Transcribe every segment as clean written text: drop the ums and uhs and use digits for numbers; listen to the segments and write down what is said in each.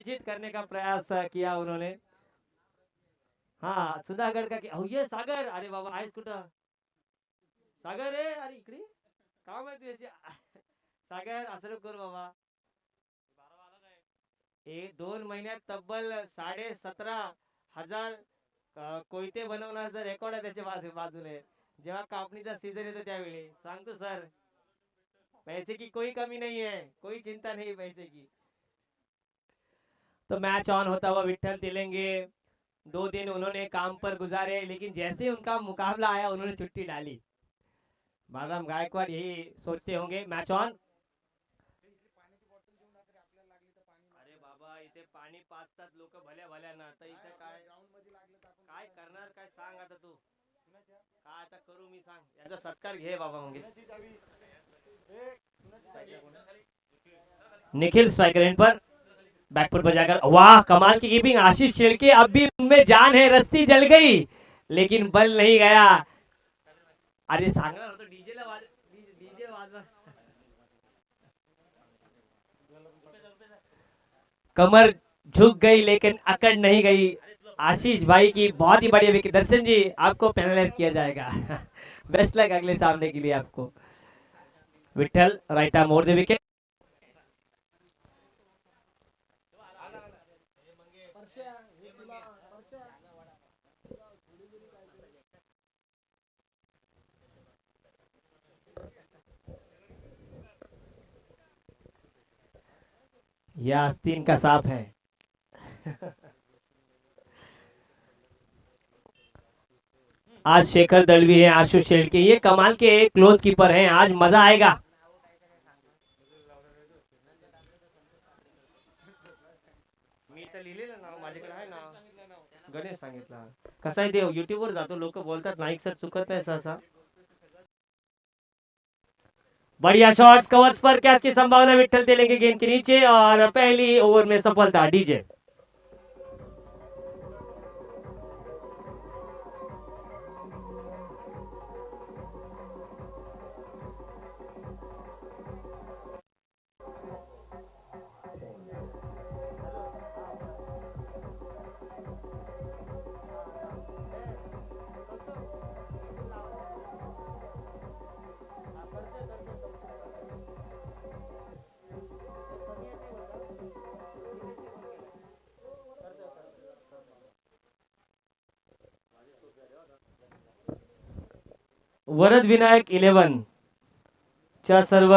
Visit करने का प्रयास किया उन्होंने। हाँ सुधागड का ये सागर, अरे बाबा आहेस कुठं? सागर रे, अरे इकडे काम आहे तुझ्याशी. सागर असं नको करू बाबा. हे 2 महिन्यात तब्बल 17,500 कोयते बनवण्याचा रेकॉर्ड आहे त्याच्या बाजूने. जेव्हा कापणीचा सीजन येतो त्यावेळी सांगतो सर, पैसे की कोई कमी नहीं है, कोई चिंता नहीं पैसे की. तो मैच ऑन होता हुआ विठल तिलेंगे 2 दिन उन्होंने काम पर गुजारे, लेकिन जैसे ही उनका मुकाबला आया उन्होंने छुट्टी डाली. बालराम गायकवाड यही सोचते होंगे. Match on. अरे बाबा इथे पाणी पाजतात लोक भल्या भल्या ना, तर इथे काय काय करणार, काय सांग आता तू. काय आता करू मी, सांग. याचा सत्कार घे बाबा मंगेश. निखिल स्ट्राइकर एंड पर बैकफुट पर जाकर, वाह कमाल की कीपिंग आशीष शेड़के. अब भी उनमें जान है, रस्सी जल गई लेकिन बल नहीं गया. अरे सांगणार होतो डीजे ला वाज, डीजे वाजवा. कमर झुक गई लेकिन अकड़ नहीं गई. आशीष भाई की बहुत ही बढ़िया विकेट. दर्शन जी आपको पेनलाइज किया जाएगा. बेस्ट लक अगले सामने के लिए आपको. Vithal right arm over the wicket. यह आस्तीन का सांप है. आज शेखर दलवी है, आशुष शेड़के, ये कमाल के क्लोज कीपर हैं. आज मजा आएगा. मी तर लिहिलेलं नाव माझ्याकडे आहे ना, गणेश सांगितलं. कसं आहे ते युट्यूब वर जातो, लोक बोलतात नाईक सर चुकत नाही सहसा. बढ़िया शॉट्स कवर्स पर कैच की संभावना. विठल तेलेंगे गेंद के नीचे और पहली ओवर में सफलता. डीजे 'वरद विनायक 11' च्या सर्व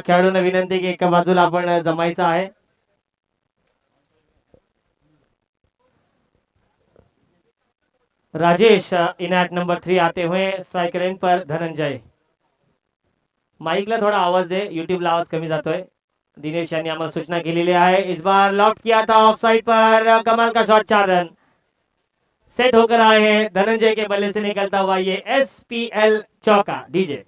खेळाडूंना विनंती की एका बाजूला आपण जमायचं आहे. राजेश इन एट नंबर 3 आते हुए. स्ट्राइकर एंड पर धनंजय. माईकला थोडा आवाज दे, युट्यूबला आवाज कमी जातोय. दिनेश यांनी आम्हाला सूचना केलेली आहे. इस बार लॉफ्ट किया था ऑफ साइड पर, कमाल का शॉट. 4 रन सेट होकर आए हैं. धनंजय के बल्ले से निकलता हुआ ये SPL चौका. डीजे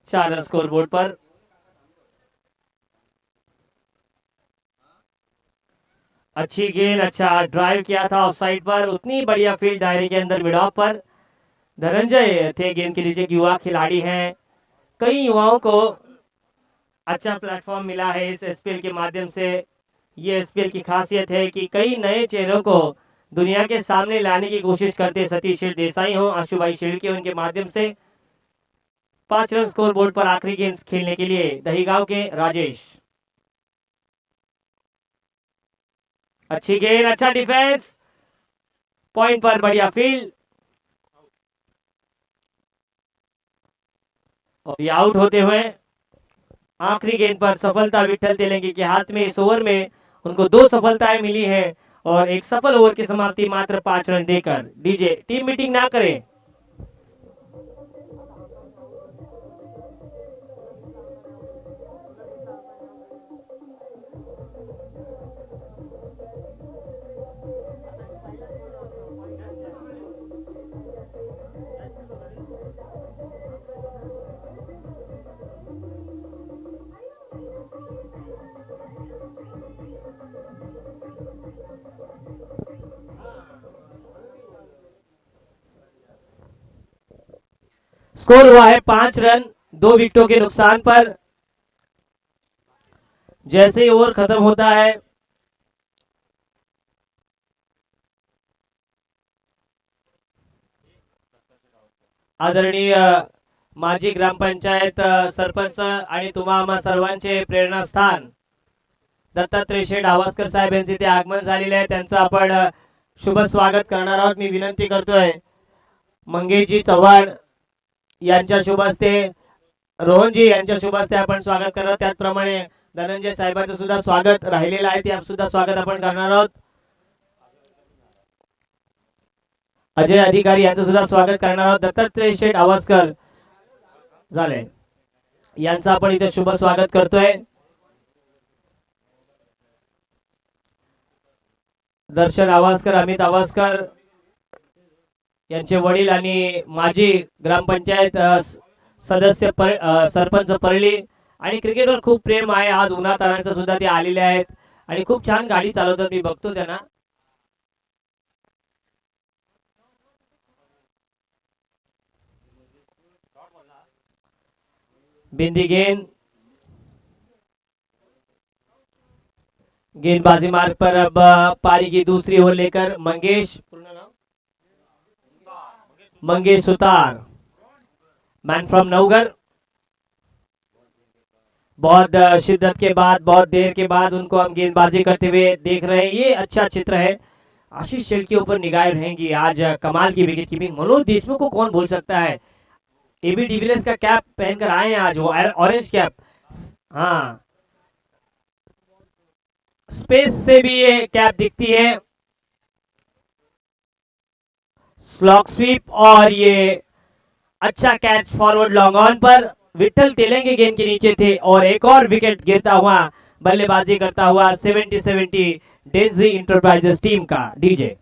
4 रन स्कोरबोर्ड पर. अच्छी गेंद, अच्छा ड्राइव किया था ऑफ साइड पर. उतनी बढ़िया फील्ड दायरे के अंदर मिड ऑफ पर. धनंजय थे गेंद के नीचे. युवा खिलाड़ी हैं, कई युवाओं को अच्छा प्लेटफॉर्म मिला है इस SPL के माध्यम से. ये SPL की खासियत है कि कई नए चेहरों को दुनिया के सामने लाने की कोशिश करते. सतीश देसाई हो, आशुभाई शेड़के, उनके माध्यम से 5 रन स्कोर बोर्ड पर. आखिरी गेंद खेलने के लिए दहीगांव के राजेश. अच्छी गेंद, अच्छा डिफेंस, पॉइंट पर बढ़िया फील्ड. और ये आउट होते हुए आखिरी गेंद पर सफलता विठल तेलेंगे के हाथ में. इस ओवर में उनको 2 सफलताएं मिली है और एक सफल ओवर की समाप्ति मात्र 5 रन देकर. डीजे टीम मीटिंग ना करें. स्कोर हुआ है 5 रन 2 विकेटों के नुकसान पर। जैसे ही ओवर खत्म होता है आदरणीय माजी ग्रामपंचायत सरपंच आणि तुम्हा आम्हा सर्वांचे प्रेरणास्थान दत्तात्रय शेठ आवासकर साहेब यांचे ते आगमन झालेले आहे, त्यांचं आपण शुभ स्वागत करणार आहोत। मी विनंती करतोय मंगेशजी चव्हाण यांच्या शुभ हस्ते, रोहनजी यांच्या शुभ हस्ते आपण स्वागत करणार। त्याचप्रमाणे धनंजय साहेबांचं सुद्धा स्वागत राहिलेलं आहे, ते सुद्धा स्वागत आपण करणार आहोत। अजय अधिकारी यांचं सुद्धा स्वागत करणार आहोत। दत्तात्रय शेठ आवासकर झाले यांचं आपण इथे शुभ स्वागत करतोय। दर्शन आवासकर, अमित आवासकर यांचे वडील आणि माजी ग्रामपंचायत सदस्य सरपंच परळी, आणि क्रिकेटवर खूप प्रेम आहे। आज उन्हातानाचं सुद्धा ते आलेले आहेत आणि खूप छान गाडी चालवतात, मी बघतो त्यांना। बिंदी गेंदबाजी मार्ग पर अब पारी की दूसरी ओवर लेकर मंगेश, पूर्ण नाम मंगेश सुतार, मैन फ्रॉम नवगर। बहुत शिद्दत के बाद, बहुत देर के बाद उनको हम गेंदबाजी करते हुए देख रहे हैं। ये अच्छा चित्र है। आशीष शेल के ऊपर निगाहें रहेंगी। आज कमाल की विकेट कीपिंग। मनोज देशमुख को कौन भूल सकता है। एबी डिविलियर्स का कैप पहनकर आए हैं आज, वो ऑरेंज कैप। हाँ, स्पेस से भी ये कैप दिखती है। स्लॉक स्वीप और ये अच्छा कैच फॉरवर्ड लॉन्ग ऑन पर। विठल तेलंगे गेंद के नीचे थे और एक और विकेट गिरता हुआ, बल्लेबाजी करता हुआ 70-70 डेंजी इंटरप्राइजेस टीम का डीजे।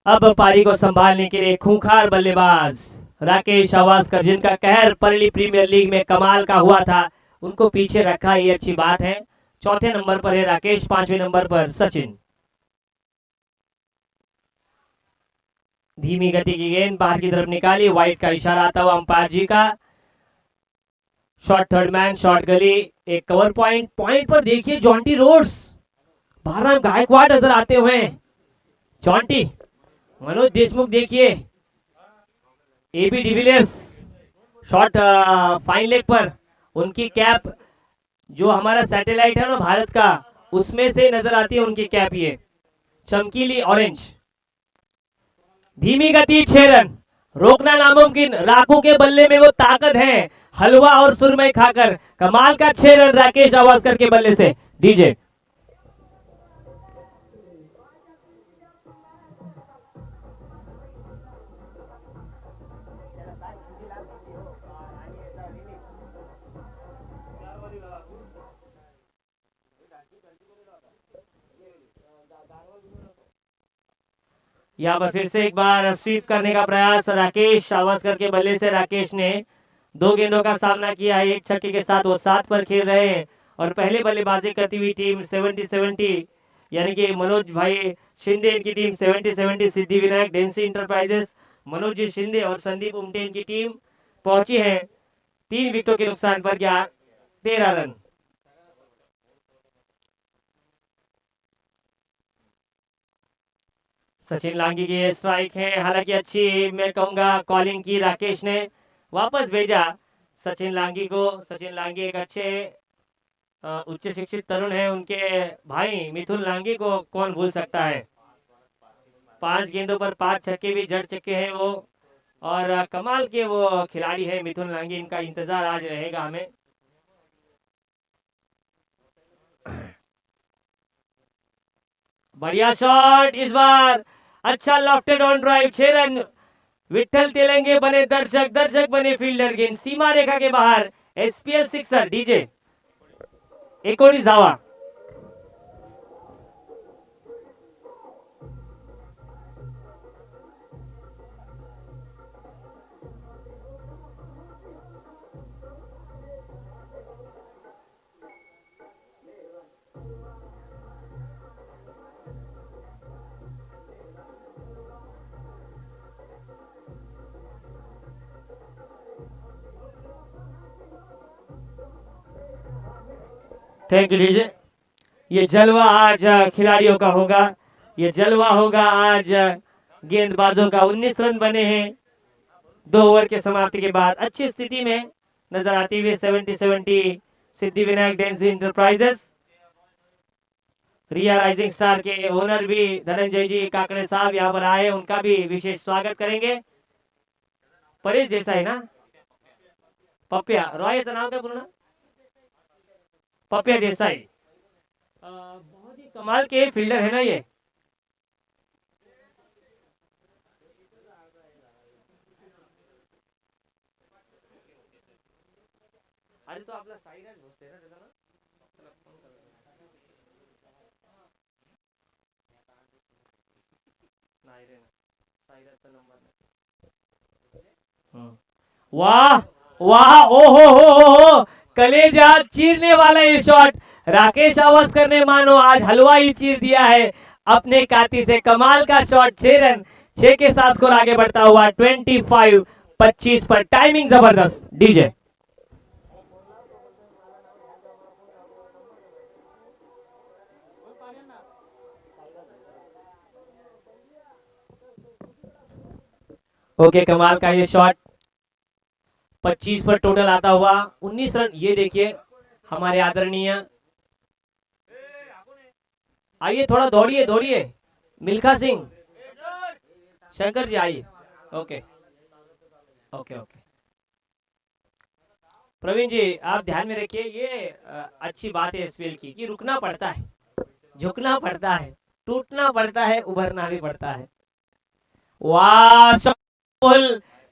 अब पारी को संभालने के लिए खूंखार बल्लेबाज राकेश आवासकर, जिनका कहर परली प्रीमियर लीग में कमाल का हुआ था, उनको पीछे रखा, ये अच्छी बात है। चौथे नंबर पर है राकेश, 5वें नंबर पर सचिन। धीमी गति की गेंद बाहर की तरफ निकाली, वाइट का इशारा आता हुआ अंपायर जी का। शॉर्ट थर्ड मैन, शॉर्ट गली, एक कवर पॉइंट। पॉइंट पर देखिए जॉन्टी रोड्स, भारत गायकवाड़ नजर आते हुए। जॉन्टी, मनोज देशमुख देखिए, AB de Villiers shot fine leg पर, उनकी कैप जो हमारा सैटेलाइट है ना भारत का, उसमें से नजर आती है उनकी कैप, ये चमकीली ऑरेंज। धीमी गति, 6 रन, रोकना नामुमकिन। राकू के बल्ले में वो ताकत है, हलवा और सुरमई खाकर कमाल का 6 रन राकेश आवासकर के बल्ले से डीजे। यहाँ पर फिर से एक बार स्वीप करने का प्रयास राकेश आवासकर के बल्ले से। राकेश ने 2 गेंदों का सामना किया है, एक छक्के के साथ वो 7 पर खेल रहे हैं। और पहले बल्लेबाजी करती हुई टीम 70-70, यानी कि मनोज भाई शिंदे इनकी टीम 70-70 सिद्धि विनायक डेंसी इंटरप्राइजेस, मनोज जी शिंदे और संदीप उमटे इनकी टीम पहुंची है 3 विकेटों के नुकसान पर 13 रन। सचिन लांगी की स्ट्राइक है, हालांकि अच्छी मैं कहूंगा कॉलिंग की राकेश ने, वापस भेजा सचिन लांगी को। सचिन लांगी एक अच्छे उच्च शिक्षित तरुण है, उनके भाई मिथुन लांगी को कौन भूल सकता है। 5 गेंदों पर 5 छक्के भी जड़ चुके हैं वो, और कमाल के वो खिलाड़ी है मिथुन लांगी। इनका इंतजार आज रहेगा हमें। बढ़िया शॉट इस बार, अच्छा lofted on drive, 6 run Vitthal Telange बने दर्शक, दर्शक बने फील्डर। गेंद सीमा रेखा के बाहर। एसपीएल सिक्सर डीजे 19 धावा। Thank you DJ. ये जलवा आज खिलाड़ियों का होगा, ये जलवा होगा आज गेंदबाजों का। 19 रन बने हैं 2 ओवर के समाप्ति के बाद। अच्छी स्थिति में नजर आती हुई 70-70 सिद्धि विनायक डेंसी इंटरप्राइजेस। रिया राइजिंग स्टार के ओनर भी धनंजय जी काकड़े साहब यहाँ पर आए, उनका भी विशेष स्वागत करेंगे। परेश देसाई ना, पप्पिया रॉय याचं नाव काय पूर्ण? पप्पिया देसाई। बहुत ही कमाल के फील्डर है ना ये। अरे तो आपला साईराज भोसले ना त्याचा ना? नाही रे, साईराजचा नंबर नाही। वाह वाह, ओ हो, कलेजा चीरने वाला ये शॉट। राकेश आवास्कर ने मानो आज हलवा ही चीर दिया है अपने काती से। कमाल का शॉट। 6 रन, 6 के साथ स्कोर आगे बढ़ता हुआ 25-25 पर। टाइमिंग जबरदस्त डीजे। ओके, कमाल का ये शॉट। 25 पर टोटल आता हुआ 19 रन। ये देखिए हमारे आदरणीय, आइए थोड़ा दौड़िए दौड़िए। मिल्खा सिंह, शंकर जी आइए। ओके ओके ओके, प्रवीण जी आप ध्यान में रखिए। ये अच्छी बात है एसपीएल की कि रुकना पड़ता है, झुकना पड़ता है, टूटना पड़ता है, उभरना भी पड़ता है। वाह,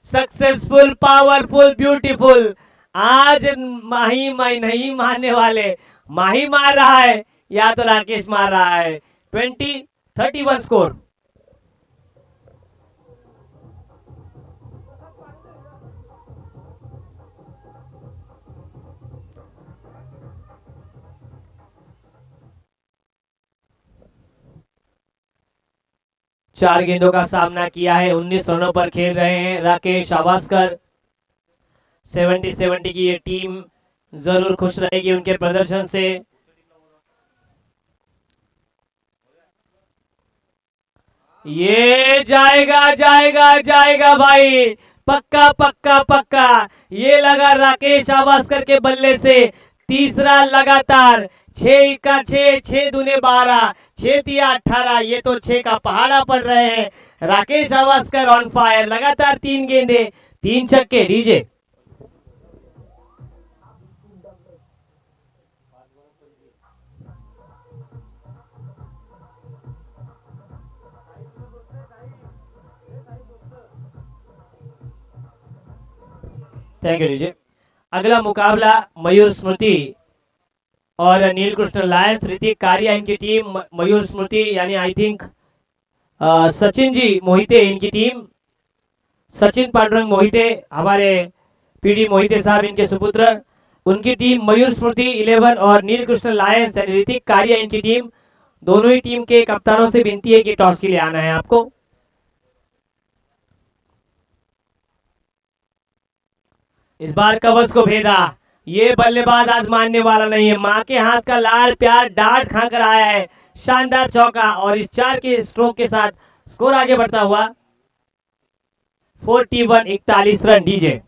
सक्सेसफुल, पावरफुल, ब्यूटीफुल। आज माही माही नहीं मारने वाले, माही मार रहा है या तो राकेश मार रहा है। 20-31 स्कोर। चार गेंदों का सामना किया है, 19 रनों पर खेल रहे हैं राकेश आवास्कर। 70-70 की ये टीम जरूर खुश रहेगी उनके प्रदर्शन से। ये जाएगा जाएगा जाएगा भाई, पक्का पक्का पक्का। ये लगा राकेश आवास्कर के बल्ले से तीसरा लगातार। 6 का 6, 6 दूने 12, 6 तिया 18। ये तो 6 का पहाड़ा पड़ रहे हैं। राकेश आवास्कर ऑन फायर, लगातार 3 गेंदे, 3 छक्के डीजे। Thank you DJ. अगला मुकाबला मयूर स्मृति और नीलकृष्ण लायंस। ऋतिक कारिया इनकी टीम, मयूर स्मृति यानी आई थिंक सचिन जी मोहिते इनकी टीम। सचिन पांडुरंग मोहिते, हमारे पीडी मोहिते साहब इनके सुपुत्र, उनकी टीम मयूर स्मृति 11 और नीलकृष्ण लायंस यानी ऋतिक कारिया इनकी टीम। दोनों ही टीम के कप्तानों से विनती है कि टॉस के लिए आना है आपको। इस बार कवच को भेदा, ये बल्लेबाज आज मानने वाला नहीं है। मां के हाथ का लाड़ प्यार डांट खाकर आया है। शानदार चौका और इस 4 के स्ट्रोक के साथ स्कोर आगे बढ़ता हुआ 41-41 रन डीजे।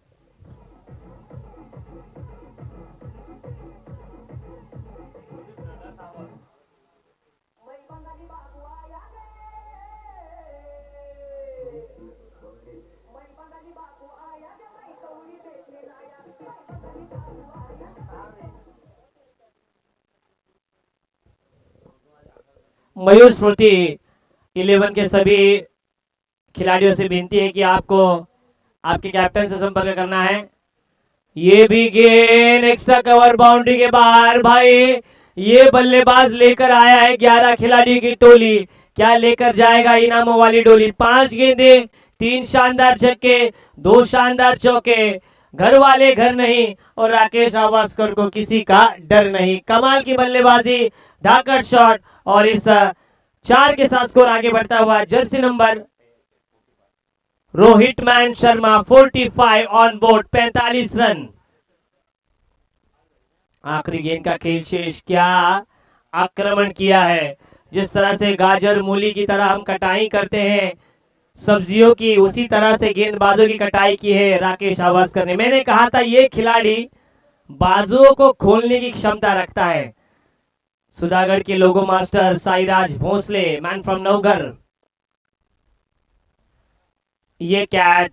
मयूर स्मृति 11 के सभी खिलाड़ियों से विनती है कि आपको आपके कैप्टन से संपर्क करना है। ये भी गेंद एक्स्ट्रा कवर बाउंड्री के बाहर। भाई ये बल्लेबाज लेकर आया है 11 खिलाड़ियों की टोली। क्या लेकर जाएगा इनामों वाली डोली? 5 गेंदे, 3 शानदार छक्के, 2 शानदार चौके। घर वाले घर नहीं और राकेश आवास्कर को किसी का डर नहीं। कमाल की बल्लेबाजी, धाकड़ शॉट और इस 4 के साथ स्कोर आगे बढ़ता हुआ। Jersey number Rohit man Sharma 45 on board, 45 run. आखिरी गेंद का खेल शेष। क्या आक्रमण किया है! जिस तरह से गाजर मूली की तरह हम कटाई करते हैं सब्जियों की, उसी तरह से गेंदबाजों की कटाई की है राकेश आवास्कर ने। मैंने कहा था ये खिलाड़ी बाजुओं को खोलने की क्षमता रखता है। सुधागढ़ के लोगो master Sairaj Bhosle, man from Navghar. ये कैच,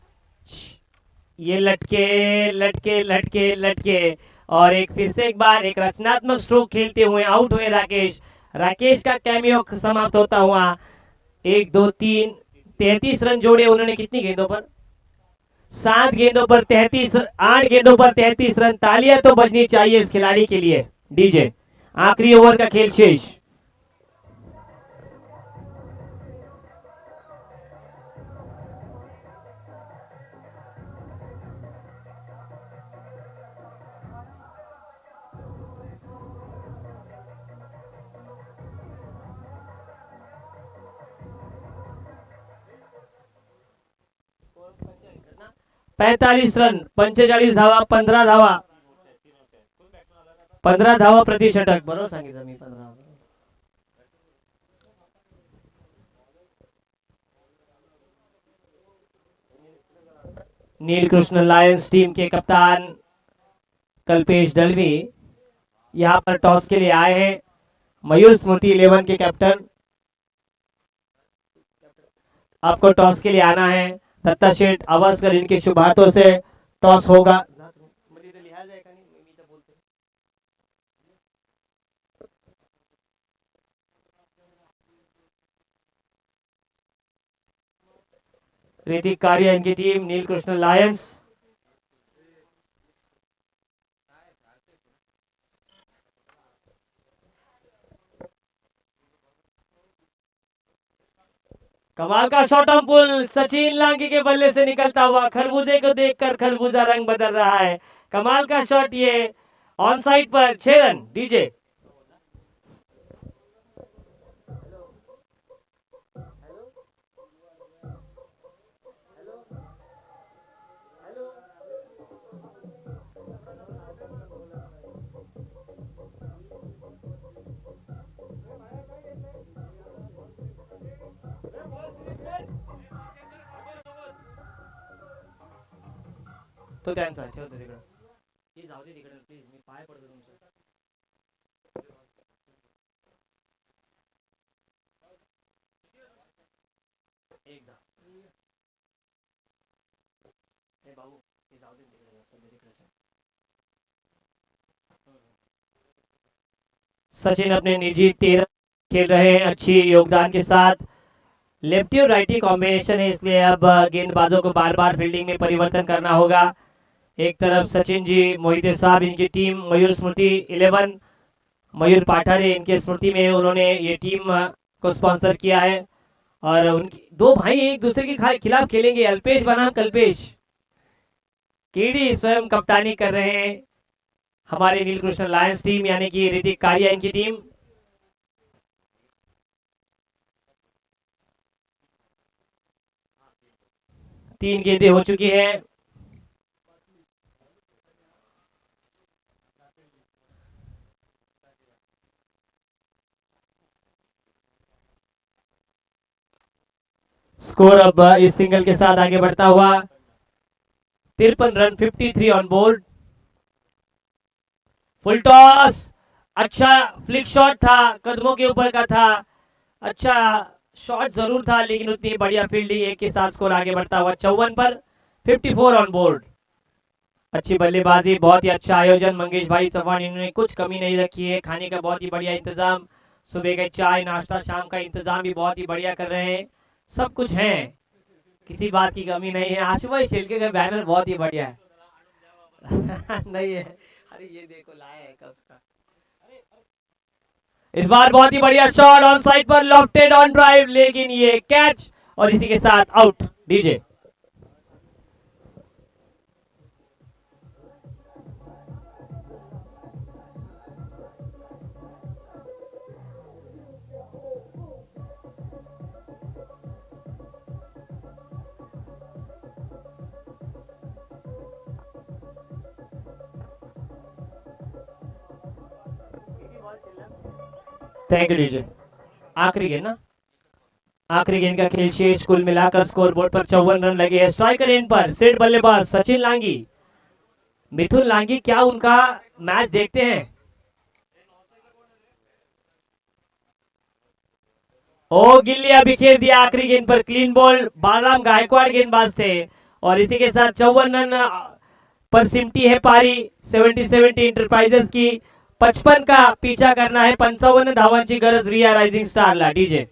ये लटके लटके लटके लटके और एक फिर से एक बार एक रचनात्मक स्ट्रोक खेलते हुए आउट हुए राकेश। राकेश का कैमियो समाप्त होता हुआ। 1 2 3 33 रन जोड़े उन्होंने। कितनी गेंदों पर? 7 गेंदों पर 33, 8 गेंदों पर 33 रन। तालियां तो बजनी चाहिए इस खिलाड़ी के लिए। डीजे, आखिरी ओवर का खेल शेष। पैंतालीस रन, 45 धावा, 15 धावा, 15 धावा प्रति षटक. बरोबर सांगितलं मी 15. नीलकृष्ण लायंस टीम के कप्तान कल्पेश दलवी यहां पर टॉस के लिए आए हैं. मयूर स्मृति 11 के कैप्टन, आपको टॉस के लिए आना है. दत्ता शेठ आवास्कर इनके शुभ हाथों से टॉस होगा. ऋतिक कारिया इनकी टीम, नीलकृष्ण लायंस. कमाल का शॉट ऑन पुल, सचिन लांगी के बल्ले से निकलता हुआ. खरबूजे को देखकर खरबूजा रंग बदल रहा है. कमाल का शॉट ये ऑन साइड पर. 6 रन. डीजे तो त्यांचा ठेवतो तिकडं. ती जाऊ दे तिकडे प्लीज, मी पाय पडतो तुमचं. एकदा ए बाबू, ती जाऊ दे तिकडे, सध्या तिकडे. सचिन अपने निजी 13 खेल रहे हैं अच्छी योगदान के साथ. लेफ्टी और राइटी कॉम्बिनेशन है, इसलिए अब गेंदबाजों को बार बार फील्डिंग में परिवर्तन करना होगा. एक तरफ सचिन जी, मोहिते साहब इनकी टीम, मयूर स्मृति 11, मयूर पाठारे इनके स्मृति में उन्होंने ये टीम को स्पॉन्सर किया है. और उनकी दो भाई एक दूसरे के खिलाफ खेलेंगे. अल्पेश बनाम कल्पेश. केडी स्वयं कप्तानी कर रहे हैं हमारे नीलकृष्ण लायंस टीम, यानी कि ऋतिक कारिया इनकी टीम. तीन गेंदें हो चुकी हैं. स्कोर अब इस सिंगल के साथ आगे बढ़ता हुआ. 53 run, 53 on board. Full toss, अच्छा फ्लिक शॉट था, कदमों के ऊपर का था. अच्छा शॉट जरूर था, लेकिन उतनी बढ़िया फील्डिंग. एक के साथ स्कोर आगे बढ़ता हुआ 54 पर 54 ऑन बोर्ड. अच्छी बल्लेबाजी, बहुत ही अच्छा आयोजन. मंगेश भाई चौहान इन्होंने कुछ कमी नहीं रखी है. खाने का बहुत ही बढ़िया इंतजाम, सुबह का चाय नाश्ता, शाम का इंतजाम भी बहुत ही बढ़िया कर रहे हैं. सब कुछ है. किसी बात की कमी नहीं है। आशुभाई छिलके का बैनर बहुत ही बढ़िया है। नहीं है, अरे ये देखो लाया है कब का। इस बार बहुत ही बढ़िया शॉट ऑन साइड पर लॉफ्टेड ऑन ड्राइव, लेकिन ये कैच और इसी के साथ out. DJ thank you DJ. आखिरी गेंद ना, आखिरी गेंद का खेल शेष, कुल मिलाकर स्कोरबोर्ड पर 54 रन लगे हैं। स्ट्राइकर एंड पर सेट बल्लेबाज सचिन लांगी, मिथुन लांगी, क्या उनका मैच देखते हैं? ओ गिल्लिया बिखेर दिया आखिरी गेंद पर, क्लीन बॉल, बालराम गायकवाड़ गेंदबाज थे और इसी के साथ 54 रन पर सिमटी है पारी 70-70 इंटरप्राइजेस की। 55 का पीछा करना है, 55 धावांची गरज रिया रायझिंग स्टारला। डीजे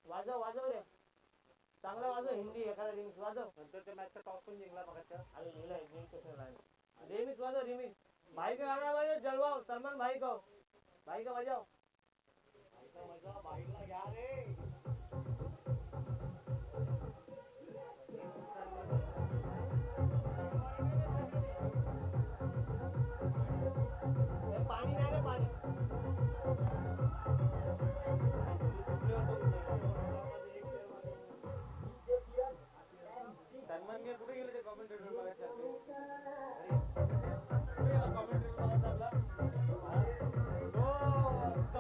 वाजव वाजव रे, चांगला वाजव, हिंदी एखादा रिमिक्स वाजव. नंतरच्या मॅचचा टॉप पण जिंकला बघा. अरे लिहिला मी कसं नाही रिमिक्स वाजव, रिमिक्स भाई का गाना बजाओ, जलवाओ सलमान भाई को, भाई का बजाओ, भाई का बजाओ, भाई का क्या रे. पाणी नाही रे, पाणी कुठे गेले ते कॉमेंटेटर बघायचे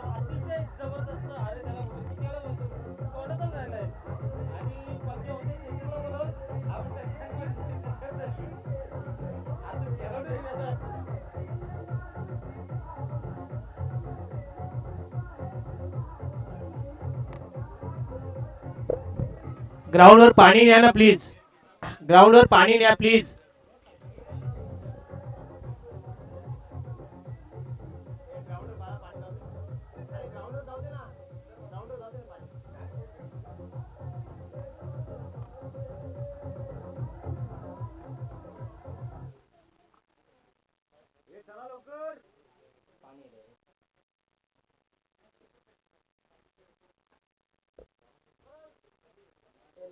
अतिशय जबरदस्त. अरे त्याला किती वेळा म्हणतो तोंडातच राहिलाय आणि पक्के होते शेतीला बोलत आपण ग्राउंडवर पाणी न्या ना प्लीज, ग्राउंडवर पाणी न्या प्लीज.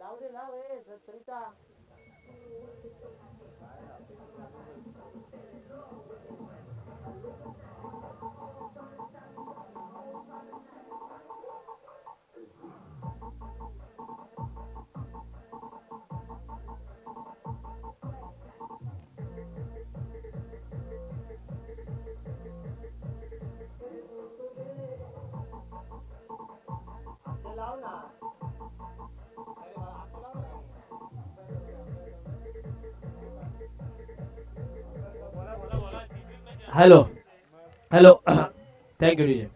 लाव रे लाव रे सरिता. लाव ना. Hello hello, thank you DJ.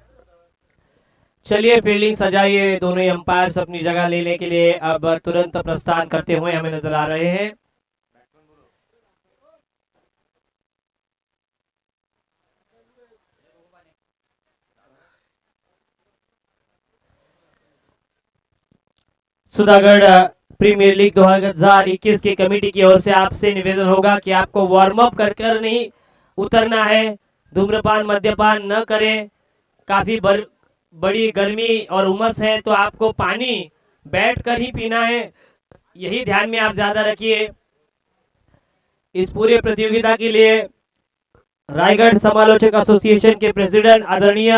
चलिए फील्डिंग सजाइए, दोनों ही अंपायर्स अपनी जगह लेने के लिए अब तुरंत प्रस्थान करते हुए हमें नजर आ रहे हैं. सुधागढ़ प्रीमियर लीग 2021 की कमेटी की ओर से आपसे निवेदन होगा कि आपको वार्म अप कर नहीं उतरना है. धूम्रपान मद्यपान न करें. काफी बड़ी गर्मी और उमस है तो आपको पानी बैठकर ही पीना है. यही ध्यान में आप ज्यादा रखिए। इस पूरे प्रतियोगिता के लिए रायगढ़ समालोचक एसोसिएशन के प्रेसिडेंट आदरणीय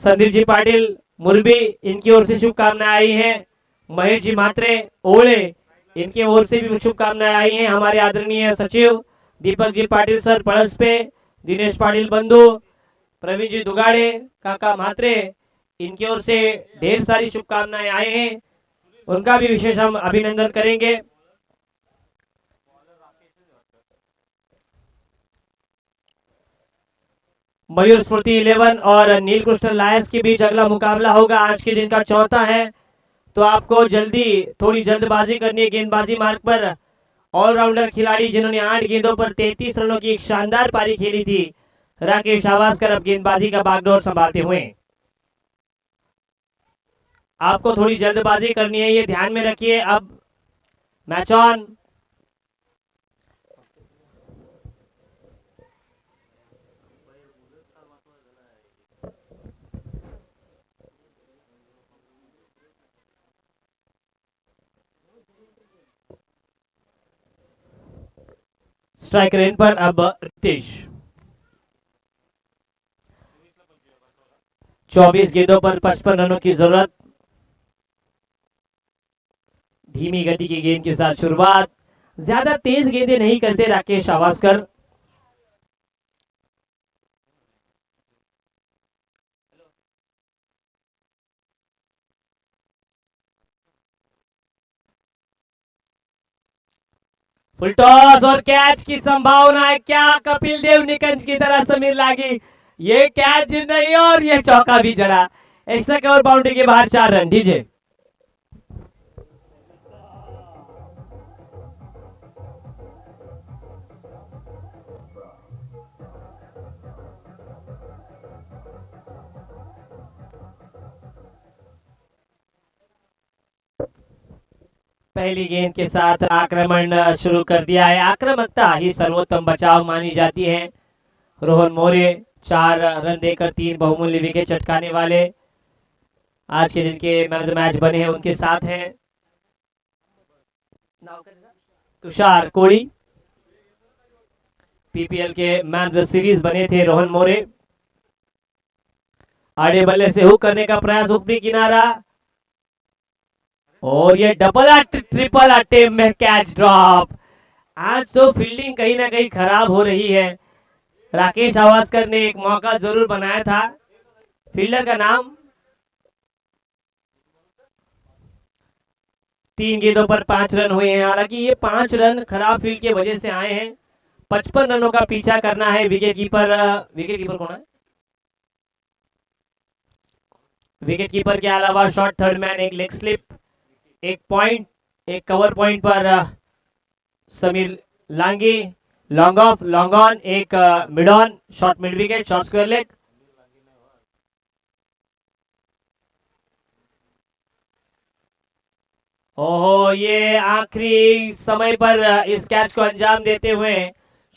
संदीप जी पाटिल मुरबी, इनकी ओर से शुभकामनाएं आई हैं। महेश जी मात्रे ओले, इनकी ओर से भी शुभकामनाएं आई हैं। हमारे आदरणीय सचिव दीपक जी पाटिल सर पड़स पे, दिनेश पाटिल बंधु, प्रवीण जी दुगाड़े, काका मात्रे, इनकी ओर से ढेर सारी शुभकामनाएं आए हैं, उनका भी विशेष हम अभिनंदन करेंगे। मयूर स्फूर्ति 11 और नीलकृष्ण लायंस के बीच अगला मुकाबला होगा, आज के दिन का चौथा है। तो आपको थोड़ी जल्दबाजी करनी है गेंदबाजी मार्ग पर। ऑलराउंडर खिलाड़ी जिन्होंने 8 गेंदों पर 33 रनों की एक शानदार पारी खेली थी, राकेश आवासकर अब गेंदबाजी का बागडोर संभालते हुए। आपको थोड़ी जल्दबाजी करनी है, ये ध्यान में रखिए। अब मैच ऑन। स्ट्राइक रेन पर अब रितेश। 24 गेंदों पर 55 रनों की जरूरत। धीमी गति की गेंद के साथ शुरुआत, ज्यादा तेज गेंदें नहीं करते राकेश आवासकर। फुल टॉस और कैच की संभावना है क्या? कपिल देव निकंज की तरह समीर लागी, ये कैच नहीं और ये चौका भी जड़ा। एक्स्ट्रा कवर बाउंड्री के बाहर 4 रन। डीजे पहली गेंद के साथ आक्रमण शुरू कर दिया है। आक्रामकता ही सर्वोत्तम बचाव मानी जाती है। रोहन मोरे 4 रन देकर 3 बहुमूल्य विकेट चटकाने वाले आज के दिन के मैन ऑफ द मैच बने हैं। उनके साथ हैं तुषार कोड़ी, पीपीएल के मैन ऑफ द सीरीज बने थे रोहन मोरे। आड़े बल्ले से हुक करने का प्रयास, ऊपरी किनारा, और ये डबल ट्रिपल अटेम्प्ट में कैच ड्रॉप। आज तो फील्डिंग कहीं ना कहीं खराब हो रही है। राकेश आवासकर ने एक मौका जरूर बनाया था। फील्डर का नाम, 3 गेंदों पर 5 रन हुए हैं। हालांकि ये 5 रन खराब फील्ड की वजह से आए हैं। 55 रनों का पीछा करना है। विकेट कीपर कौन है? विकेट कीपर के अलावा शॉर्ट थर्ड मैन, एक लेग स्लिप, एक पॉइंट, एक कवर पॉइंट पर Samir Langi, long off, long on, एक mid on, short mid wicket, short square leg. ओहो, ये आखिरी समय पर इस कैच को अंजाम देते हुए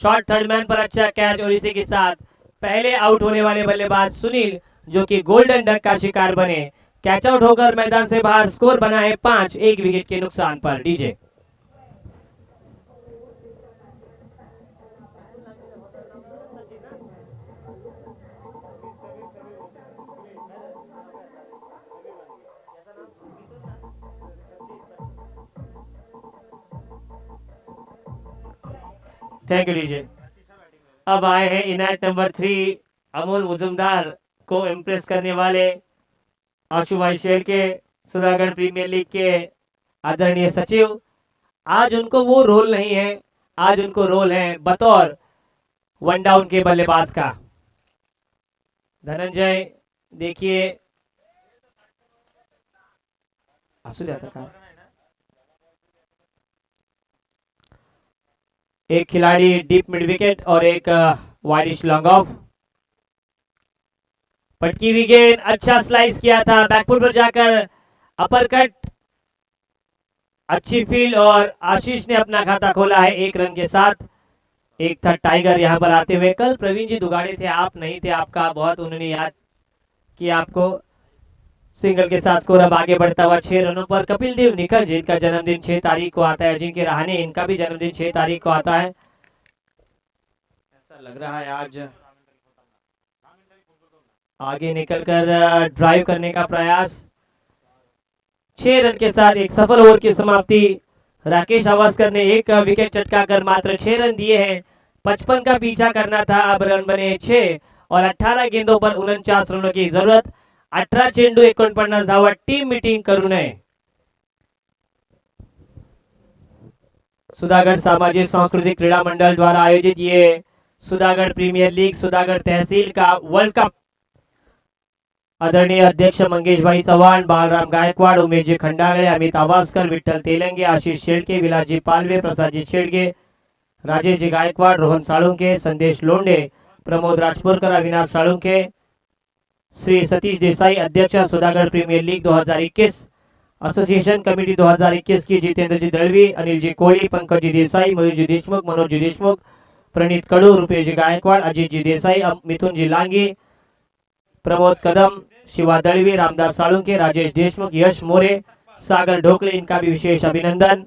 शॉर्ट थर्ड मैन पर अच्छा कैच, और इसी के साथ पहले आउट होने वाले बल्लेबाज सुनील, जो कि गोल्डन डक का शिकार बने, कैच आउट होकर मैदान से बाहर। स्कोर बना है 5, 1 विकेट के नुकसान पर। DJ thank you. डीजे अब आए हैं इनैट नंबर 3, अमोल मुजुमदार को इम्प्रेस करने वाले आशु भाई शेर के, सुधागढ़ प्रीमियर लीग के आदरणीय सचिव। आज उनको वो रोल नहीं है, आज उनको रोल है बतौर वन डाउन के बल्लेबाज का। धनंजय देखिए, एक खिलाड़ी डीप मिड विकेट और एक वाइडिश लॉन्ग ऑफ। पटकी हुई गेंद, अच्छा स्लाइस किया था, बैकफुट पर जाकर अपर कट, अच्छी फील्ड, और आशीष ने अपना खाता खोला है 1 रन के साथ। एक था टाइगर यहां पर आते हुए। कल प्रवीण जी दुगाड़े थे, आप नहीं थे, आपका बहुत उन्होंने याद किया आपको। सिंगल के साथ स्कोर अब आगे बढ़ता हुआ 6 रनों पर। कपिल देव निखल जिनका जन्मदिन 6 तारीख को आता है, अजिंक्य रहाणे इनका भी जन्मदिन 6 तारीख को आता है। ऐसा लग रहा है आज आगे निकलकर ड्राइव करने का प्रयास। 6 रन के साथ एक सफल ओवर की समाप्ति। राकेश अवास्कर ने एक विकेट चटकाकर मात्र 6 रन दिए हैं। 55 का पीछा करना था, अब रन बने 6 और 18 गेंदों पर 49 रनों की जरूरत। 18 चेंडू 49 धावा। टीम मीटिंग करू नये। सुधागढ़ सामाजिक सांस्कृतिक क्रीड़ा मंडल द्वारा आयोजित ये सुधागढ़ प्रीमियर लीग सुधागढ़ तहसील का वर्ल्ड कप आदरणीय अध्यक्ष मंगेश भाई चौहान, बालराम गायकवाड़, उमेश जी खंडागळे, अमित अवास्कर, विठ्ठल तेलंगे, आशीष शेड़के, विलासजी पालवे, प्रसाद जी शेड़के, राजेश जी गायकवाड़, रोहन साळुंके, संदेश लोंडे, प्रमोद राजपुरकर, अविनाश साळुंके, श्री सतीश देसाई अध्यक्ष सुधागढ़ प्रीमियर लीग 2021, एसोसिएशन कमेटी 2021 की जितेंद्र जी दलवी, अनिल जी कोहली, पंकज जी देसाई, मयूर जी देशमुख, मनोज जी देशमुख, प्रणीत कड़ू, रुपेश जी गायकवाड़, अजीत जी देसाई, मिथुन जी लांगी, प्रमोद कदम, शिवा दलवी, रामदास साळुंके, राजेश देशमुख, यश मोरे, सागर ढोकले, इनका भी विशेष अभिनंदन।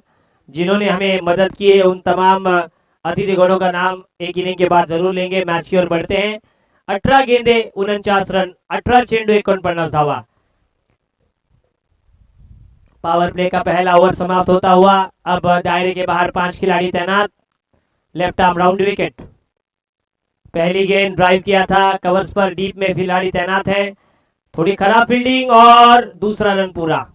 जिन्होंने हमें मदद की है उन तमाम अतिथिगणों का नाम एक इनिंग के बाद जरूर लेंगे। मैच की ओर बढ़ते हैं। 18 गेंदे 49 रन, 18 चेंडू 49 धावा। पावर प्ले का पहला ओवर समाप्त होता हुआ। अब दायरे के बाहर 5 खिलाड़ी तैनात। Left arm round wicket. पहली गेंद ड्राइव किया था, कवर्स पर डीप में खिलाड़ी तैनात है। थोड़ी खराब फील्डिंग और दूसरा रन पूरा।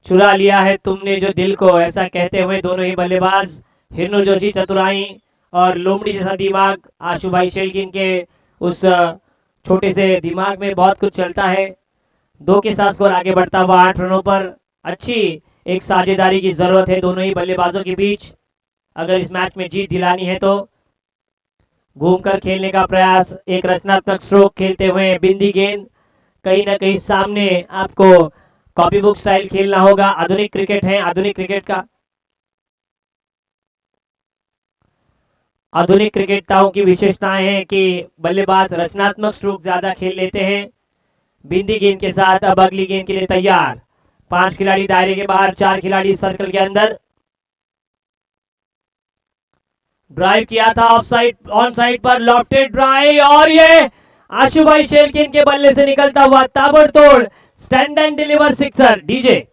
चुरा लिया है तुमने जो दिल को, ऐसा कहते हुए दोनों ही बल्लेबाज हिरनू जोशी चतुराई और लोमड़ी जैसा दिमाग आशुभाई शेल्किन के उस छोटे से दिमाग में बहुत कुछ चलता है। 2 के साथ स्कोर आगे बढ़ता हुआ 8 रनों पर। अच्छी एक साझेदारी की जरूरत है दोनों ही बल्लेबाजों के बीच अगर इस मैच में जीत दिलानी है तो। घूमकर खेलने का प्रयास, एक रचनात्मक स्ट्रोक खेलते हुए बिंदी गेंद कहीं ना कहीं सामने आपको कॉपी बुक स्टाइल खेलना होगा। आधुनिक क्रिकेट है, आधुनिक क्रिकेट का आधुनिक क्रिकेटताओं की विशेषताएं हैं कि बल्लेबाज रचनात्मक स्ट्रोक ज्यादा खेल लेते हैं। बिंदी गेंद के साथ अब अगली गेंद के लिए तैयार। 5 खिलाड़ी दायरे के बाहर, 4 खिलाड़ी सर्कल के अंदर। ड्राइव किया था ऑफ साइड, ऑन साइड पर लॉफ्टेड ड्राइव और ये आशुभाई शेल्किन के बल्ले से निकलता हुआ ताबड़तोड़ stand and deliver sixer. DJ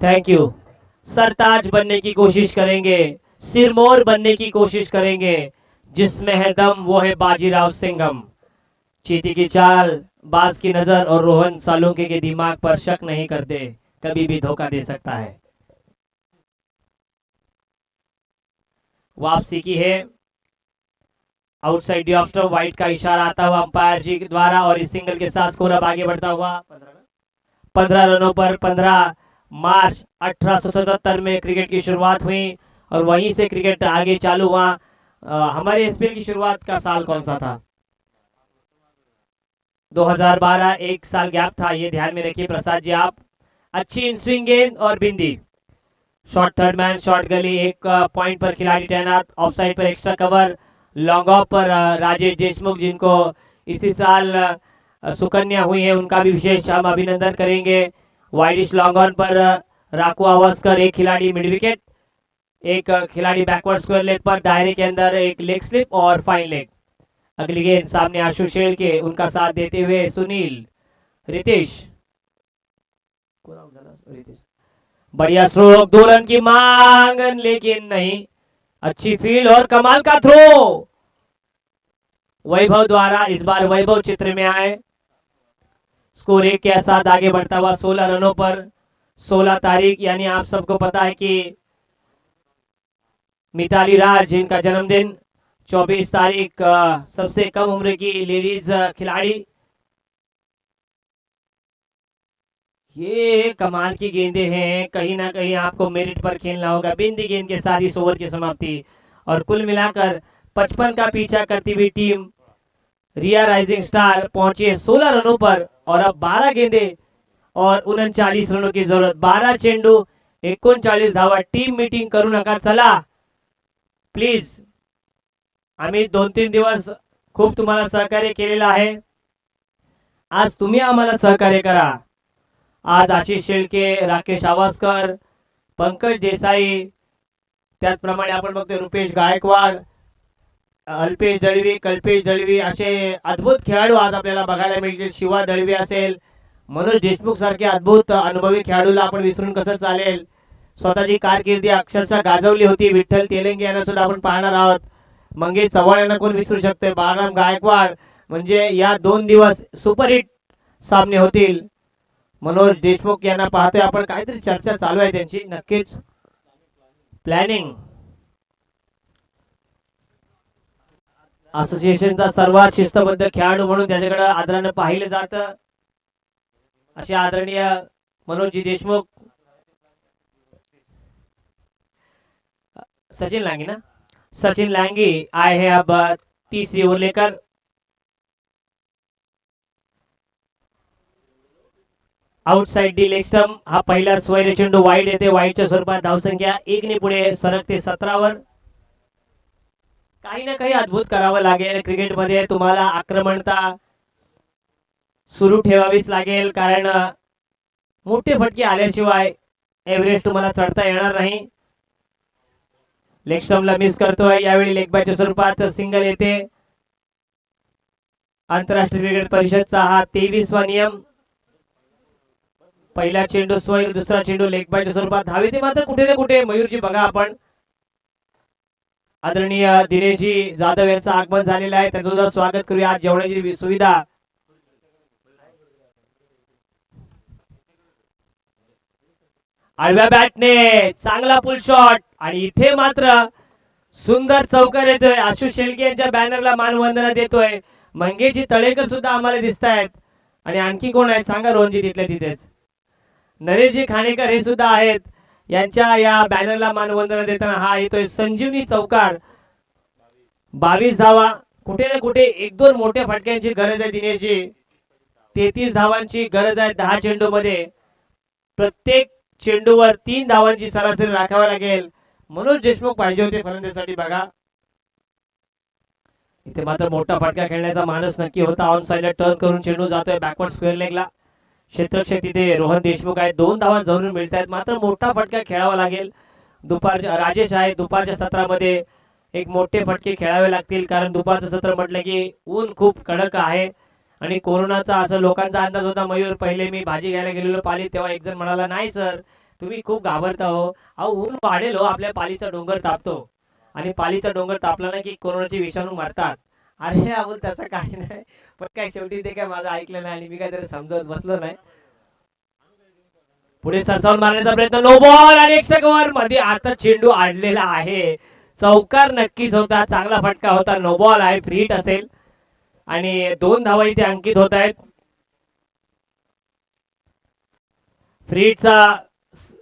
thank you. सरताज बनने की कोशिश करेंगे, सिरमौर बनने की कोशिश करेंगे। जिसमें है दम वो है बाजीराव सिंघम। चीती की चाल, बाज की नजर और रोहन सालुंके के दिमाग पर शक नहीं करते, कभी भी धोखा दे सकता है। वापसी की है, आउटसाइड ऑफ स्टंप, वाइट का इशारा आता हुआ अंपायर जी के द्वारा और इस सिंगल के साथ स्कोर अब आगे बढ़ता हुआ 15 रनों पर। 15 मार्च 1877 में क्रिकेट की शुरुआत हुई और वहीं से क्रिकेट आगे चालू हुआ। हमारे एसपीएल की शुरुआत का साल कौन सा था? 2012, एक साल गैप था, ये ध्यान में रखिए प्रसाद जी आप। अच्छी इन स्विंग गेंद और बिंदी। शॉर्ट थर्ड मैन, शॉर्ट गली, एक पॉइंट पर खिलाड़ी तैनात। ऑफ साइड पर एक्स्ट्रा कवर, लॉन्ग ऑफ पर राजेश देशमुख जिनको इसी साल सुकन्या हुई है उनका भी विशेष हम अभिनंदन करेंगे। वाइडिश लॉन्ग ऑन पर राकू अवास्कर, एक खिलाड़ी मिड विकेट, एक खिलाड़ी बैकवर्ड स्क्वायर लेग पर, दायरे के अंदर एक लेग स्लिप और फाइन लेग। अगली गेंद सामने आशु शेड़ के, उनका साथ देते हुए सुनील, रितेश। बढ़िया स्ट्रोक, 2 रन की मांग लेकिन नहीं। अच्छी फील्ड और कमाल का थ्रो वैभव द्वारा। इस बार वैभव चित्र में आए। स्कोर 1 के साथ आगे बढ़ता हुआ 16 रनों पर। 16 तारीख यानी आप सबको पता है कि मिताली राज जिनका जन्मदिन 24 तारीख, सबसे कम उम्र की लेडीज खिलाड़ी। ये कमाल की गेंदें हैं, कहीं ना कहीं आपको मेरिट पर खेलना होगा। बिंदी गेंद के साथ इस ओवर की समाप्ति और कुल मिलाकर 55 का पीछा करती हुई टीम रिया राइजिंग स्टार पहुंचे 16 रनों पर और अब 12 गेंदे और 39 रनों की जरूरत। 12 चेंडू 39 धावा। टीम मीटिंग करू नका, चला प्लीज। आम्ही 2-3 दिवस खूप तुम्हाला सहकार्य केलेलं आहे, आज तुम्ही आम्हाला सहकार्य करा। आज आशिष शेळके, राकेश आवासकर, पंकज देसाई, त्याचप्रमाणे आपण बघतोय रुपेश गायकवाड, अल्पेश दळवी, कल्पेश दळवी असे अद्भुत खेळाडू आज आपल्याला बघायला मिळतील। शिवा दळवी असेल, मनोज देशमुख सारखे अद्भुत अनुभवी खेळाडूला आपण विसरून कसं चालेल। स्वतःची कारकिर्दी अक्षरशः गाजवली होती विठ्ठल तेलंगे यांना सुद्धा आपण पाहणार आहोत। मंगेश चव्हाण यांना कोण विसरू शकते। बाळराम गायकवाड, म्हणजे या 2 दिवस सुपरहिट सामने होतील। मनोज देशमुख यांना पाहतोय आपण, काहीतरी चर्चा चालू आहे त्यांची, नक्कीच प्लॅनिंग। असोसिएशनचा सर्वात शिस्तबद्ध खेळाडू म्हणून त्याच्याकडे आदराने पाहिलं जातं, असे आदरणीय मनोजजी देशमुख। सचिन लांगी ना, सचिन लांगी आए हैं अब तीसरी ओवर लेकर। आउटसाइड डी लेग स्टंप, हा पहिला स्वैर चेंडू वाईड येते। वाईडच्या स्वरूपात धावसंख्या 1 ने पुढे सरकते 17 वर। काही ना काही अद्भुत करावं लागेल क्रिकेटमध्ये, तुम्हाला आक्रमणता सुरू ठेवावीच लागेल, कारण मोठे फटके आल्याशिवाय एव्हरेस्ट तुम्हाला चढता येणार नाही। लेग स्टंपला मिस करतोय, यावेळी लेग बायच्या स्वरूपात सिंगल येते। आंतरराष्ट्रीय क्रिकेट परिषदचा हा 23वा नियम। पहिला चेंडू स्वैर, दुसरा चेंडू लेग बायच्या स्वरूपात धाव येते, मात्र कुठे ना कुठे मयूरजी बघा आपण, आदरणीय दिनेशजी जाधव यांचं आगमन झालेलं आहे, त्यांचं सुद्धा स्वागत करूया। आज जेवणाची सुविधा आडव्या बॅटने चांगला पुल शॉट, आणि इथे मात्र सुंदर चौकार येतोय। आशिष शेळके यांच्या बॅनरला मानवंदना देतोय। मंगेशजी तळेकर सुद्धा आम्हाला दिसत आहेत, आणि आणखी कोण आहेत सांगा रोहनजी तिथले तिथेच। नरेशजी खाणेकर हे सुद्धा आहेत, यांच्या या बॅनरला मानवंदना देताना हा येतोय संजीवनी चौकार। 22 धावा। कुठे ना कुठे 1-2 मोठ्या फटक्यांची गरज आहे दिनेशजी। 33 धावांची गरज आहे 10 चेंडू मध्ये। प्रत्येक चेंडूवर 3 धावांची सरासरी राखावी लागेल। मनोज देशमुख पाहिजे होते फलंदाजीसाठी बघा। इथे मात्र मोठा फटका खेळण्याचा मानस नक्की होता। ऑन साइडला टर्न करून चेंडू जातोय बॅकवर्ड स्क्वेअर लेगला। क्षेत्ररक्षक तिथे रोहन देशमुख आहे, 2 धावा जरूर मिळत आहेत, मात्र मोठा फटका खेळावा लागेल। दुपारच्या राजेश आहे, दुपारच्या सत्रामध्ये एक मोठे फटके खेळावे लागतील, कारण दुपारचं सत्र म्हटलं की ऊन खूप कडक आहे, आणि कोरोनाचा असं लोकांचा अंदाज होता। मयूर, पहिले मी भाजी घ्यायला गेलेलो पालीत, तेव्हा एक जण म्हणाला नाही सर तुम्ही खूप घाबरता हो, अहो ऊन वाढेल हो, आपल्या पालीचा डोंगर तापतो, आणि पालीचा डोंगर तापला ना की कोरोनाचे विषाणू मरतात। अरे अबोल तसं काही नाही, पण काय शेवटी ते काय माझं ऐकलं नाही, आणि मी काय तरी समजवत बसलो नाही। पुढे सरसावून मारण्याचा प्रयत्न, नो बॉल, आणि एक्स्ट्रा कव्हर मध्ये आता चेंडू आडलेला आहे। चौकार नक्कीच होता, चांगला फटका होता, नो बॉल आहे, फ्री हिट असेल, आणि 2 धावा इथे अंकित होत आहेत। फ्री हिटचा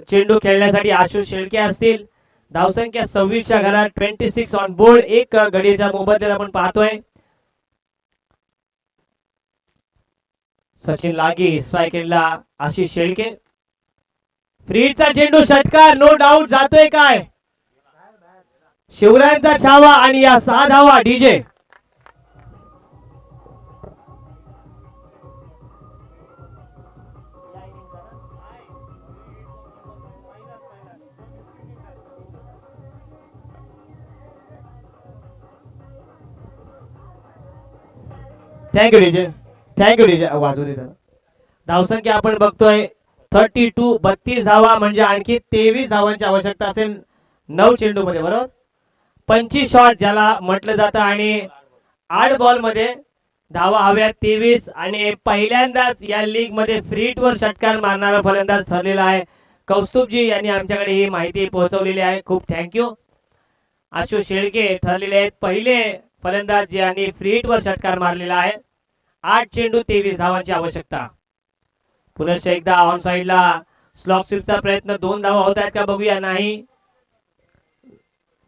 चेंडू खेळण्यासाठी आशिष शेळके असतील। धावसंख्या 26च्या घरात, 26 ऑन बोर्ड, एक गडीच्या मोबदल्यात आपण पाहतोय। सचिन लागी स्ट्रायकरला आशिष शेळके। फ्री हिटचा चेंडू षटकार नो डाऊट जातोय काय, शिवरायांचा छावा, आणि या 6 धावा DJ. Thank you DJ, thank you DJ, वाजू दे। धावसंख्या आपण बघतोय 32, 32 धावा, म्हणजे आणखी 23 धावांची आवश्यकता असेल 9 चेंडू मध्ये, बरोबर। 25 शॉट ज्याला म्हटलं जातं, आणि 8 बॉल मध्ये धावा हव्यात 23, आणि पहिल्यांदाच या लीग मध्ये फ्री हिट वर षटकार मारणारा फलंदाज ठरलेला आहे। कौस्तुभजी यांनी आमच्याकडे ही माहिती पोहोचवलेली आहे, खूप थँक्यू। आशिष शेळके ठरलेले आहेत पहिले फलंदाज ज्यांनी फ्री हिट वर षटकार मारलेला आहे। 8 चेंडू 23 धावांची आवश्यकता। पुनश्च एकदा ऑन साइडला स्लॉक स्वीपचा प्रयत्न, 2 धावा होत आहेत का बघूया, नाही,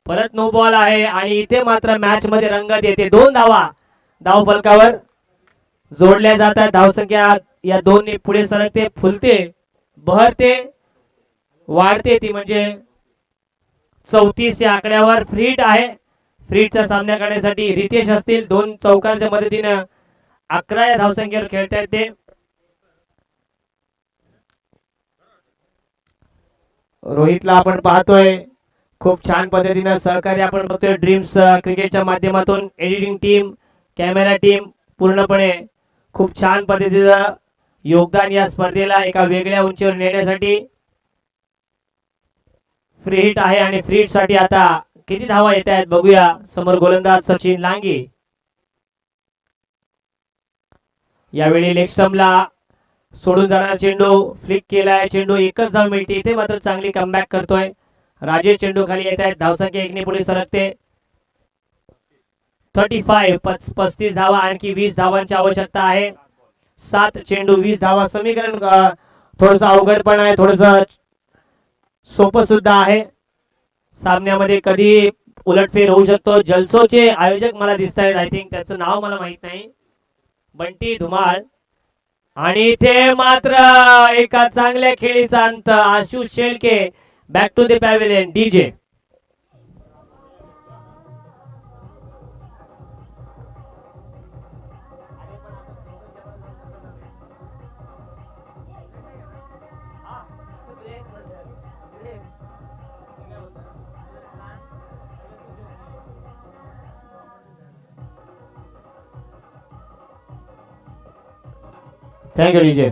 परत नो बॉल आहे, आणि इथे मात्र मॅच मध्ये रंगत येते। 2 धावा, धाव फलकावर जोडल्या जातात. धावसंख्या या दोन्ही पुढे सरकते, फुलते, बहरते, वाढते, ती म्हणजे 34 या आकड्यावर. फ्रीट आहे. फ्रीटचा सामना करण्यासाठी रितेश असतील. दोन चौकांच्या मदतीनं 11 या धावसंख्येवर खेळतायत ते. रोहितला आपण पाहतोय, खूप छान पद्धतीनं सहकार्य आपण बघतोय ड्रीम्स क्रिकेटच्या माध्यमातून. एडिटिंग टीम, कॅमेरा टीम पूर्णपणे खूप छान पद्धतीचं योगदान या स्पर्धेला एका वेगळ्या उंचीवर नेण्यासाठी. फ्री हिट आहे आणि फ्री हिट साठी आता किती धावा येत आहेत बघूया. समोर गोलंदाज सचिन लांगे. यावेळी लेग स्टंपला सोडून जाणारा चेंडू, फ्लिक केलाय चेंडू, एकच धाव मिळते. इथे मात्र चांगली कमबॅक करतोय राजेश. चेंडू खाली येत आहेत. धावसंख्या 1 ने पुढे सरकते. 35 35 धावा, आणखी 20 धावांची आवश्यकता आहे. 7 चेंडू 20 धावा. समीकरण थोडस अवघड पण आहे, थोडस सोपं सुद्धा आहे. सामन्यामध्ये कधी उलटफेर होऊ शकतो. जलसोचे आयोजक मला दिसत आहेत, आय थिंक त्याचं नाव मला माहित नाही, बंटी धुमाळ. आणि इथे मात्र एका चांगल्या खेळीचा अंत. Ashish Shelke back to the pavilion. DJ thank you DJ.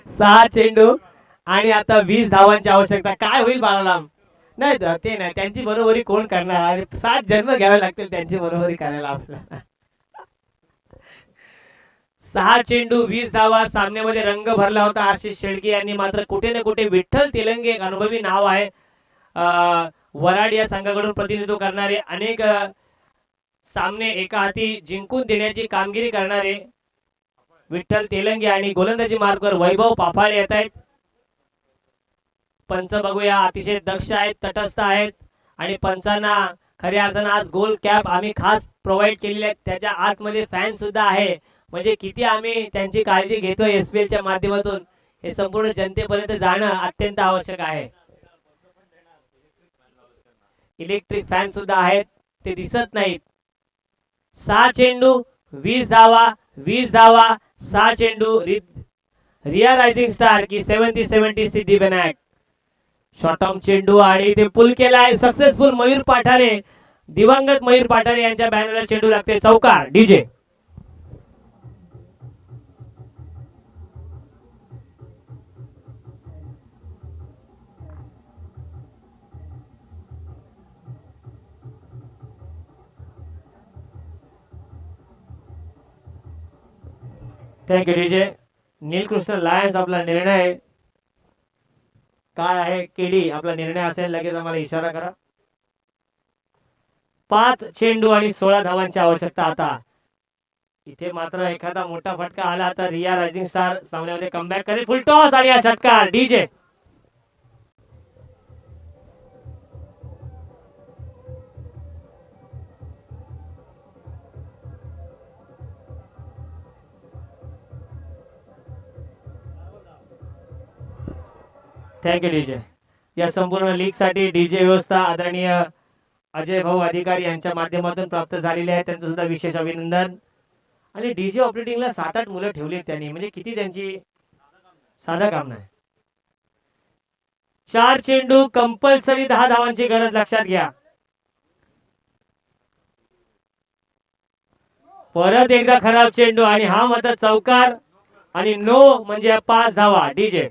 सहा चेंडू आणि आता 20 धावांची आवश्यकता. काय होईल बाळालाम? नाही ते नाही, त्यांची बरोबरी कोण करणार? आणि 7 जन्म घ्यावे लागतील त्यांची बरोबरी करायला आपल्याला. 6 चेंडू 20 धावा. सामन्यामध्ये रंग भरला होता. आशिष शेळके यांनी मात्र कुठे ना कुठे विठ्ठल तेलंगे, एक अनुभवी नाव आहे, वराड या संघाकडून प्रतिनिधित्व करणारे, अनेक सामने एका हाती जिंकून देण्याची कामगिरी करणारे विठ्ठल तेलंगे आणि गोलंदाजी मार्गवर वैभव पाफाळे येत आहेत. पंच बघूया, अतिशय दक्ष आहेत, तटस्थ आहेत आणि पंचांना खऱ्या अर्थानं आज गोल कॅप आम्ही खास प्रोव्हाइड केलेले आहेत. त्याच्या आतमध्ये फॅन सुद्धा आहे. म्हणजे किती आम्ही त्यांची काळजी घेतोय एसपीएल च्या माध्यमातून हे संपूर्ण जनतेपर्यंत जाणं अत्यंत आवश्यक आहे. इलेक्ट्रिक फॅन सुद्धा आहेत, ते दिसत नाहीत. 6 चेंडू 20 धावा, 20 धावा, 6 चेंडू. रिया रायझिंग स्टार की 70-70 सिद्धिविनायक. शॉर्ट टर्म चेंडू आणि ते पुल केलाय सक्सेसफुल. मयूर पाठारे, दिवंगत मयूर पाठारे यांच्या बॅनरला चेंडू लागते. चौकार. DJ thank you DJ. Neelkrishna Lions आपला निर्णय काय आहे? केडी आपला निर्णय असेल, लगेच आम्हाला इशारा करा. 5 चेंडू आणि 16 धावांची आवश्यकता. आता इथे मात्र एखादा मोठा फटका आला तर रिया रायझिंग स्टार सामन्यामध्ये कमबॅक करेल. फुल टॉस आणि हा षटकार. DJ thank you DJ. या संपूर्ण लीग साठी डीजे व्यवस्था आदरणीय अजय भाऊ अधिकारी यांच्या माध्यमातून प्राप्त झालेली आहे. त्यांचं सुद्धा विशेष अभिनंदन. आणि डीजे ऑपरेटिंगला 7-8 मुलं ठेवली त्यांनी, म्हणजे किती त्यांची साधा काम नाही. 4 चेंडू कंपल्सरी 10 धावांची गरज लक्षात घ्या. परत एकदा खराब चेंडू आणि हा मात्र चौकार आणि नो म्हणजे 5 धावा. DJ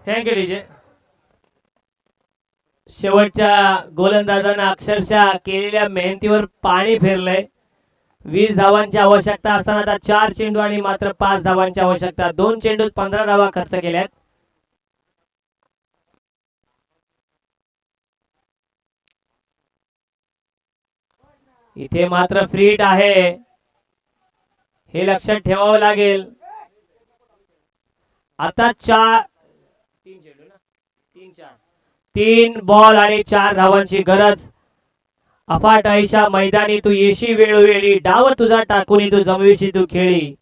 thank you DJ. शेवटच्या गोलंदाजांना अक्षरशः केलेल्या मेहनतीवर पाणी फिरलंय. 20 धावांची आवश्यकता असताना आता 4 चेंडू आणि मात्र 5 धावांची आवश्यकता. 2 चेंडूत 15 धावा खर्च केल्यात. इथे मात्र फ्री हिट आहे, हे लक्षात ठेवावं लागेल. आता 3 बॉल आणि 4 धावांची गरज. अफाट आयशा मैदानी तू येशी वेळोवेळी, डाव तुझा टाकून तू जमवीशी तू खेळी.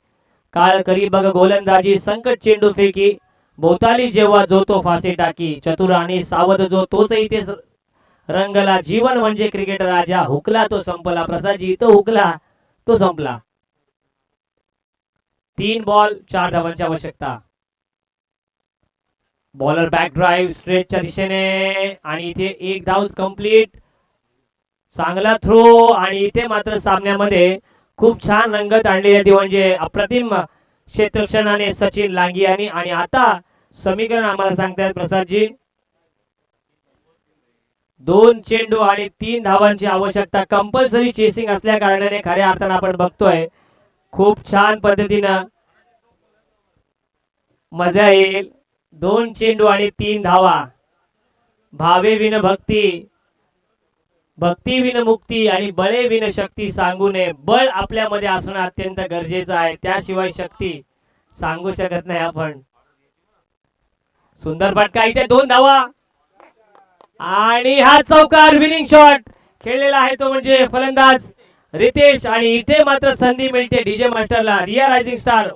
काळ करी बघ गोलंदाजी, संकट चेंडू फेकी, भोवताली जेव्हा जो तो फासे टाकी. चतुर आणि सावध जो तोच इथे रंगला, जीवन म्हणजे क्रिकेट राजा, हुकला तो संपला. प्रसादजी इथं हुकला तो संपला. 3 बॉल 4 धावांची आवश्यकता. बॉलर बॅक ड्राईव्ह स्ट्रेटच्या दिशेने आणि इथे 1 धाव कंप्लीट. चांगला थ्रो आणि इथे मात्र सामन्यामध्ये खूप छान रंगत आणली ती म्हणजे अप्रतिम क्षेत्ररक्षणाने सचिन लांगियानी. आणि आता समीकरण आम्हाला सांगतायत प्रसादजी, 2 चेंडू आणि 3 धावांची आवश्यकता. कंपल्सरी चेसिंग असल्या कारणाने खऱ्या अर्थाने आपण बघतोय खूप छान पद्धतीनं मजा येईल. 2 चेंडू आणि 3 धावा. भावे विन भक्ती, भक्ती विन मुक्ती आणि बळे विन शक्ती सांगू नये. बळ आपल्यामध्ये असणं अत्यंत गरजेचं आहे, त्याशिवाय शक्ती सांगू शकत नाही आपण. सुंदर फटका, इथे 2 धावा आणि हा चौकार विनिंग शॉट खेळलेला आहे तो म्हणजे फलंदाज रितेश. आणि इथे मात्र संधी मिळते डीजे मास्टरला. रिया रायझिंग स्टार